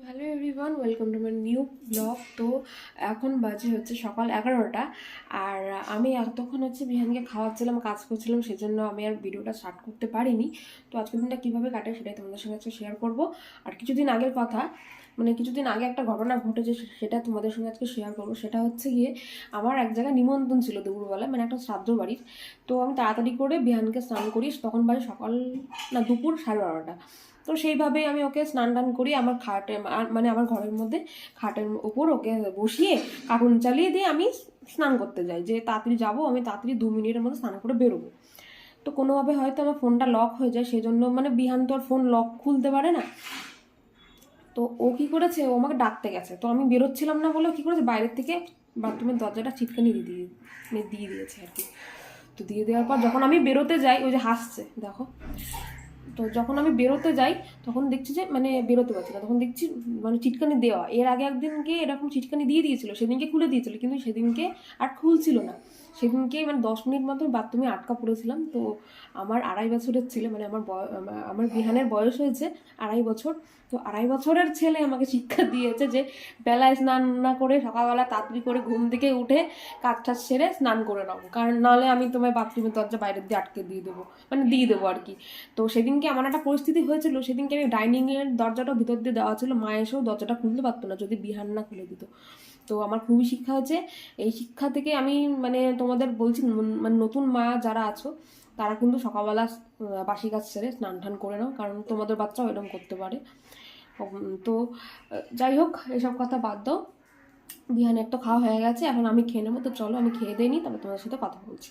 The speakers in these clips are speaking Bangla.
Hello everyone, welcome to my new blog. তো এখন বাজে হচ্ছে সকাল 11টা। আর আমি এতক্ষণ বিহানকে খাওয়াচ্ছিলাম, কাজ করছিলাম, সেজন্য আমি আর ভিডিওটা স্টার্ট করতে পারিনি। তো আজকের দিনটা কীভাবে কাটে সেটাই তোমাদের সঙ্গে আজকে শেয়ার করবো। আর কিছুদিন আগের কথা, মানে কিছুদিন আগে একটা ঘটনা ঘটেছে, সেটা তোমাদের সঙ্গে আজকে শেয়ার করবো। সেটা হচ্ছে গিয়ে আমার এক জায়গায় নিমন্ত্রণ ছিল দুপুরবেলায়, মানে একটা শ্রাদ্ধ বাড়ির। তো আমি তাড়াতাড়ি করে বিহানকে স্নান করি, তখন বাজে সকাল না দুপুর 12:30। তো সেইভাবেই আমি ওকে স্নান টান করি আমার খাটে, মানে আমার ঘরের মধ্যে খাটের ওপর ওকে বসিয়ে কার্টুন চালিয়ে দিয়ে আমি স্নান করতে যাই, যে তাড়াতাড়ি যাবো, আমি তাড়াতাড়ি 2 মিনিটের মধ্যে স্নান করে বেরোবো। তো কোনোভাবে হয়তো আমার ফোনটা লক হয়ে যায়, সেই জন্য মানে বিহান তো আর ফোন লক খুলতে পারে না। তো ও কী করেছে, ও আমাকে ডাকতে গেছে, তো আমি বেরোচ্ছিলাম না বলে কী করেছে, বাইরের থেকে বাথরুমের দরজাটা ছিটকানি দিয়ে দিয়েছে আর কি। তো দিয়ে দেওয়ার পর যখন আমি বেরোতে যাই, ওই যে হাসছে দেখো, তো যখন আমি বেরোতে যাই তখন দেখছি যে মানে বেরোতে পারছি না, তখন দেখছি মানে চিটকানি দেওয়া। এর আগে একদিনকে এরকম চিটকানি দিয়ে দিয়েছিল, সেদিনকে খুলে দিয়েছিল, কিন্তু সেদিনকে আর খুলছিল না। সেদিনকে মানে 10 মিনিট মতো বাথরুমে আটকা পড়েছিলাম। তো আমার 2.5 বছরের ছেলে, মানে আমার বিহানের বয়স হয়েছে 2.5 বছর। তো 2.5 বছরের ছেলে আমাকে শিক্ষা দিয়েছে যে বেলায় স্নান না করে সকালবেলা তাড়াতাড়ি করে ঘুম থেকে উঠে কাজ টাজ সেরে স্নান করে নাও, কারণ নাহলে আমি তোমার বাথরুমের দরজা বাইরের দিয়ে আটকে দিয়ে দেবো আর কি। তো সেদিনকে এমন একটা পরিস্থিতি হয়েছিল, সেদিনকে আমি ডাইনিংয়ের দরজাটা ভিতর দিয়ে দেওয়া ছিল, মা এসেও দরজাটা খুলতে পারতো না যদি বিহান না খুলে দিত। তো আমার খুবই শিক্ষা হচ্ছে। এই শিক্ষা থেকে আমি মানে তোমাদের বলছি, মানে নতুন মা যারা আছো তারা কিন্তু সকালবেলা বাসি কাজ সেরে স্নান টান করে নাও, কারণ তোমাদের বাচ্চাও এরকম করতে পারে। তো যাই হোক, এসব কথা বাদ দাও। বিহানের তো খাওয়া হয়ে গেছে, এখন আমি খেয়ে নেবো। তো চলো আমি খেয়ে দিই নি, তারপর তোমাদের সাথে কথা বলছি।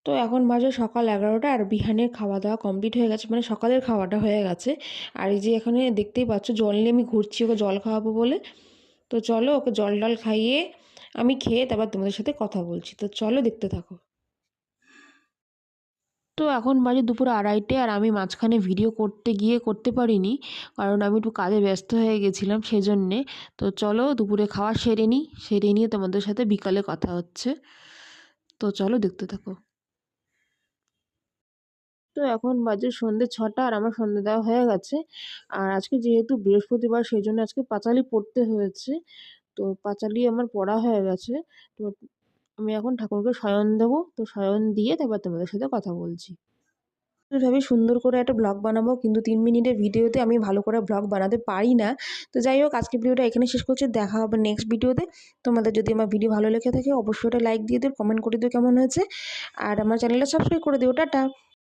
তো এখন বাজে সকাল 11টা, আর বিহানের খাওয়া দাওয়া কমপ্লিট হয়ে গেছে, মানে সকালের খাওয়াটা হয়ে গেছে। আর এই যে এখানে দেখতেই পাচ্ছ জল নিয়ে আমি ঘুরছি ওকে জল খাওয়াবো বলে। তো চলো ওকে জল টল খাইয়ে আমি খেয়ে তারপর তোমাদের সাথে কথা বলছি। তো চলো দেখতে থাকো। তো এখন বাজে দুপুর 2:30, আর আমি মাঝখানে ভিডিও করতে গিয়ে করতে পারিনি, কারণ আমি একটু কাজে ব্যস্ত হয়ে গেছিলাম সেজন্যে। তো চলো দুপুরে খাওয়া সেরে নিয়ে তোমাদের সাথে বিকালে কথা হচ্ছে। তো চলো দেখতে থাকো। তো এখন বাজে সন্ধ্যে 6টা, আর আমার সন্ধ্যে দেওয়া হয়ে গেছে। আর আজকে যেহেতু বৃহস্পতিবার, সেই জন্য আজকে পাঁচালি পড়তে হয়েছে। তো পাঁচালি আমার পড়া হয়ে গেছে। তো আমি এখন ঠাকুরকে শয়ন দেবো, তো শয়ন দিয়ে তারপর তোমাদের সাথে কথা বলছি। ভাবি সুন্দর করে একটা ব্লগ বানাবো, কিন্তু 3 মিনিটের ভিডিওতে আমি ভালো করে ব্লগ বানাতে পারি না। তো যাই হোক, আজকে ভিডিওটা এখানে শেষ করছি, দেখা হবে নেক্সট ভিডিওতে। তোমাদের যদি আমার ভিডিও ভালো লেগে থাকে অবশ্যই একটা লাইক দিয়ে দিও, কমেন্ট করে দিও কেমন হয়েছে, আর আমার চ্যানেলটা সাবস্ক্রাইব করে দিও। টাটা।